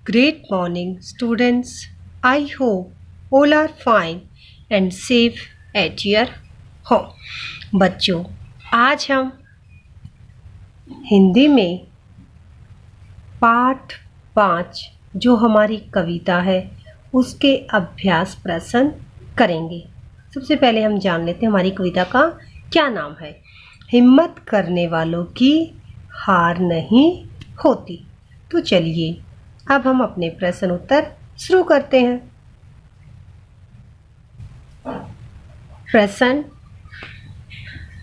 Great morning, students. I hope all are fine and safe at your home. बच्चों, आज हम हिंदी में पाठ 5 जो हमारी कविता है उसके अभ्यास प्रश्न करेंगे। सबसे पहले हम जान लेते हैं हमारी कविता का क्या नाम है। हिम्मत करने वालों की हार नहीं होती। तो चलिए अब हम अपने प्रश्न उत्तर शुरू करते हैं। प्रश्न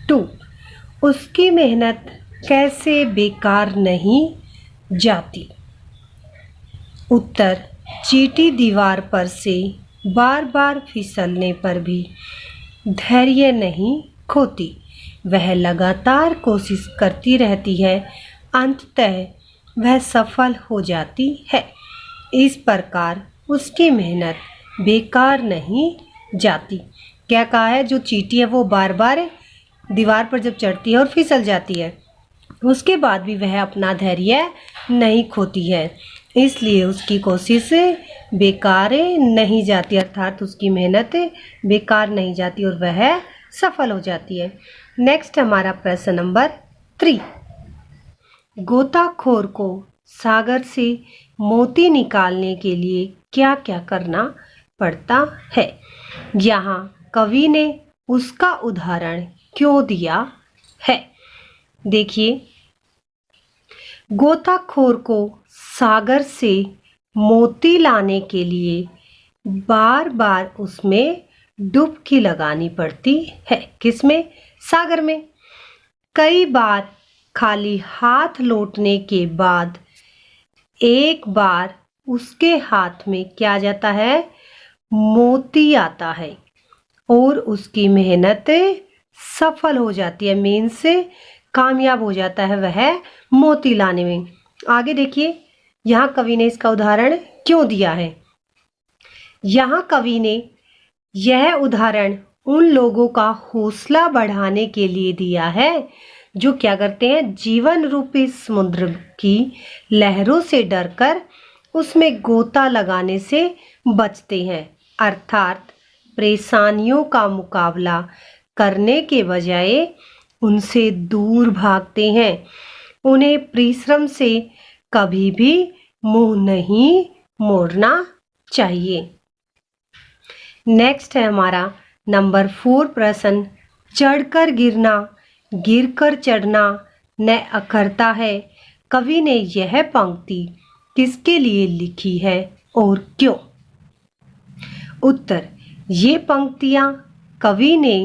2, उसकी मेहनत कैसे बेकार नहीं जाती। उत्तर, चींटी दीवार पर से बार बार फिसलने पर भी धैर्य नहीं खोती। वह लगातार कोशिश करती रहती है, अंततः वह सफल हो जाती है। इस प्रकार उसकी मेहनत बेकार नहीं जाती। क्या कहा है, जो चींटी है वो बार बार दीवार पर जब चढ़ती है और फिसल जाती है, उसके बाद भी वह अपना धैर्य नहीं खोती है, इसलिए उसकी कोशिश बेकार नहीं जाती, अर्थात उसकी मेहनत बेकार नहीं जाती और वह सफल हो जाती है। नेक्स्ट हमारा प्रश्न नंबर 3, गोताखोर को सागर से मोती निकालने के लिए क्या क्या करना पड़ता है। यहाँ कवि ने उसका उदाहरण क्यों दिया है। देखिए, गोताखोर को सागर से मोती लाने के लिए बार बार उसमें डुबकी लगानी पड़ती है। किसमें? सागर में। कई बार खाली हाथ लौटने के बाद एक बार उसके हाथ में क्या आ जाता है, मोती आता है और उसकी मेहनत सफल हो जाती है, मीन्स कामयाब हो जाता है वह मोती लाने में। आगे देखिए, यहाँ कवि ने इसका उदाहरण क्यों दिया है। यहाँ कवि ने यह उदाहरण उन लोगों का हौसला बढ़ाने के लिए दिया है जो क्या करते हैं, जीवन रूपी समुद्र की लहरों से डरकर उसमें गोता लगाने से बचते हैं, अर्थात परेशानियों का मुकाबला करने के बजाय उनसे दूर भागते हैं। उन्हें परिश्रम से कभी भी मुंह नहीं मोड़ना चाहिए। नेक्स्ट है हमारा नंबर 4 प्रश्न, चढ़कर गिरना गिरकर चढ़ना न अखरता है। कवि ने यह पंक्ति किसके लिए लिखी है और क्यों। उत्तर, ये पंक्तियां कवि ने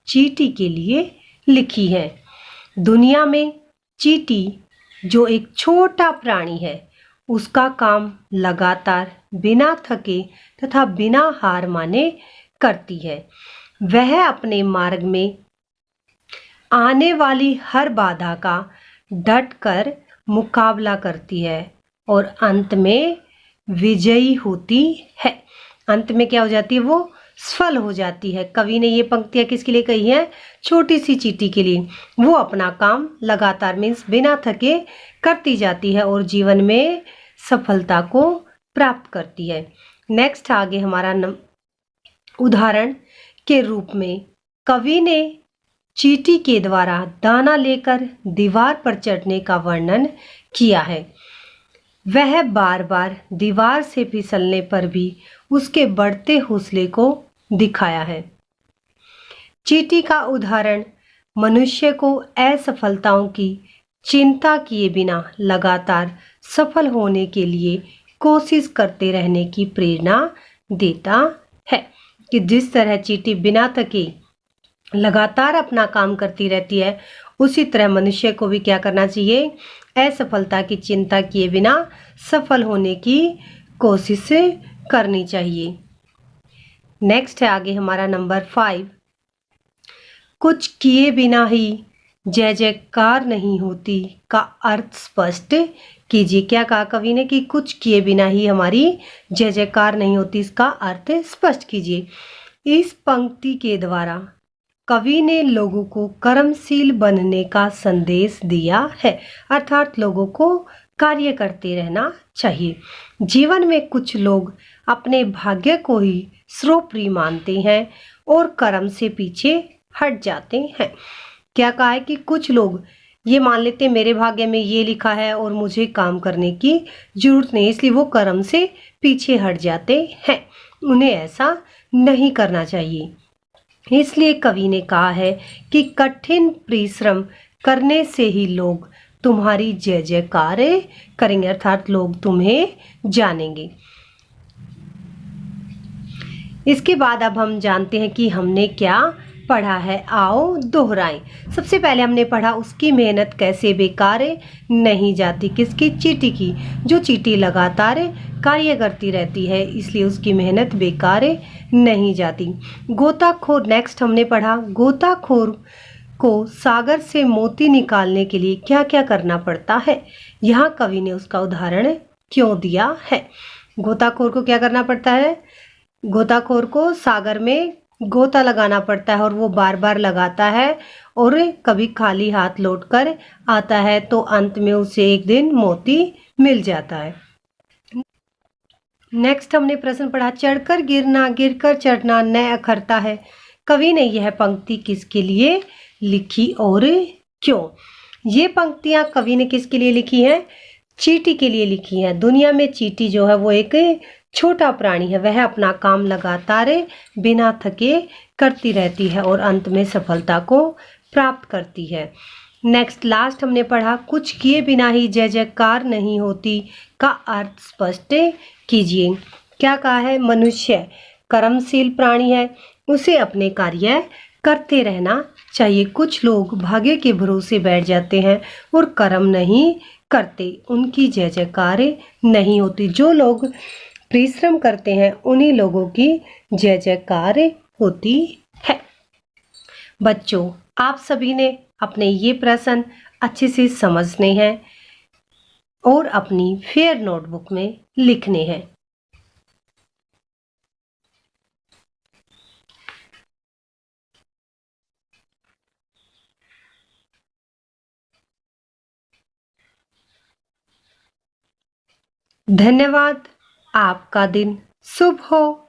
चींटी के लिए लिखी है। दुनिया में चींटी जो एक छोटा प्राणी है, उसका काम लगातार बिना थके तथा बिना हार माने करती है। वह अपने मार्ग में आने वाली हर बाधा का डटकर मुकाबला करती है और अंत में विजयी होती है। अंत में क्या हो जाती है, वो सफल हो जाती है। कवि ने ये पंक्तियां किसके लिए कही हैं, छोटी सी चींटी के लिए। वो अपना काम लगातार मीन्स बिना थके करती जाती है और जीवन में सफलता को प्राप्त करती है। नेक्स्ट आगे हमारा उदाहरण के रूप में कवि ने चींटी के द्वारा दाना लेकर दीवार पर चढ़ने का वर्णन किया है। वह बार बार दीवार से फिसलने पर भी उसके बढ़ते हौसले को दिखाया है। चींटी का उदाहरण मनुष्य को असफलताओं की चिंता किए बिना लगातार सफल होने के लिए कोशिश करते रहने की प्रेरणा देता है। कि जिस तरह चींटी बिना थके लगातार अपना काम करती रहती है, उसी तरह मनुष्य को भी क्या करना चाहिए, असफलता की चिंता किए बिना सफल होने की कोशिश करनी चाहिए। नेक्स्ट है आगे हमारा नंबर 5, कुछ किए बिना ही जय जयकार नहीं होती का अर्थ स्पष्ट कीजिए। क्या कहा कवि ने कि कुछ किए बिना ही हमारी जय जयकार नहीं होती, इसका अर्थ स्पष्ट कीजिए। इस पंक्ति के द्वारा कवि ने लोगों को कर्मशील बनने का संदेश दिया है, अर्थात लोगों को कार्य करते रहना चाहिए। जीवन में कुछ लोग अपने भाग्य को ही सर्वोपरि मानते हैं और कर्म से पीछे हट जाते हैं। क्या कहा है कि कुछ लोग ये मान लेते हैं मेरे भाग्य में ये लिखा है और मुझे काम करने की जरूरत नहीं, इसलिए वो कर्म से पीछे हट जाते हैं। उन्हें ऐसा नहीं करना चाहिए। इसलिए कवि ने कहा है कि कठिन परिश्रम करने से ही लोग तुम्हारी जय जयकार करेंगे, अर्थात लोग तुम्हें जानेंगे। इसके बाद अब हम जानते हैं कि हमने क्या पढ़ा है, आओ दोहराएं। सबसे पहले हमने पढ़ा उसकी मेहनत कैसे बेकार नहीं जाती, किसकी? चींटी की। जो चींटी लगातार कार्य करती रहती है इसलिए उसकी मेहनत बेकार नहीं जाती। गोताखोर, नेक्स्ट हमने पढ़ा गोताखोर को सागर से मोती निकालने के लिए क्या क्या करना पड़ता है। यहाँ कवि ने उसका उदाहरण क्यों दिया है। गोताखोर को क्या करना पड़ता है? गोताखोर को सागर में गोता लगाना पड़ता है और वो बार बार लगाता है और कभी खाली हाथ लौटकर आता है तो अंत में उसे एक दिन मोती मिल जाता है। नेक्स्ट हमने प्रश्न पढ़ा चढ़कर गिरना गिरकर चढ़ना न अखरता है। कवि ने यह पंक्ति किसके लिए लिखी और क्यों? ये पंक्तियां कवि ने किसके लिए लिखी है? चींटी के लिए लिखी है। दुनिया में चींटी जो है वो एक छोटा प्राणी है, वह अपना काम लगातार बिना थके करती रहती है और अंत में सफलता को प्राप्त करती है। नेक्स्ट लास्ट हमने पढ़ा कुछ किए बिना ही जय जयकार नहीं होती का अर्थ स्पष्ट कीजिए। क्या कहा है? मनुष्य कर्मशील प्राणी है, उसे अपने कार्य करते रहना चाहिए। कुछ लोग भाग्य के भरोसे बैठ जाते हैं और कर्म नहीं करते, उनकी जय जयकार नहीं होती। जो लोग परिश्रम करते हैं उन्हीं लोगों की जय जयकार होती है। बच्चों, आप सभी ने अपने ये प्रश्न अच्छे से समझने हैं और अपनी फेयर नोटबुक में लिखने हैं। धन्यवाद। आपका दिन शुभ हो।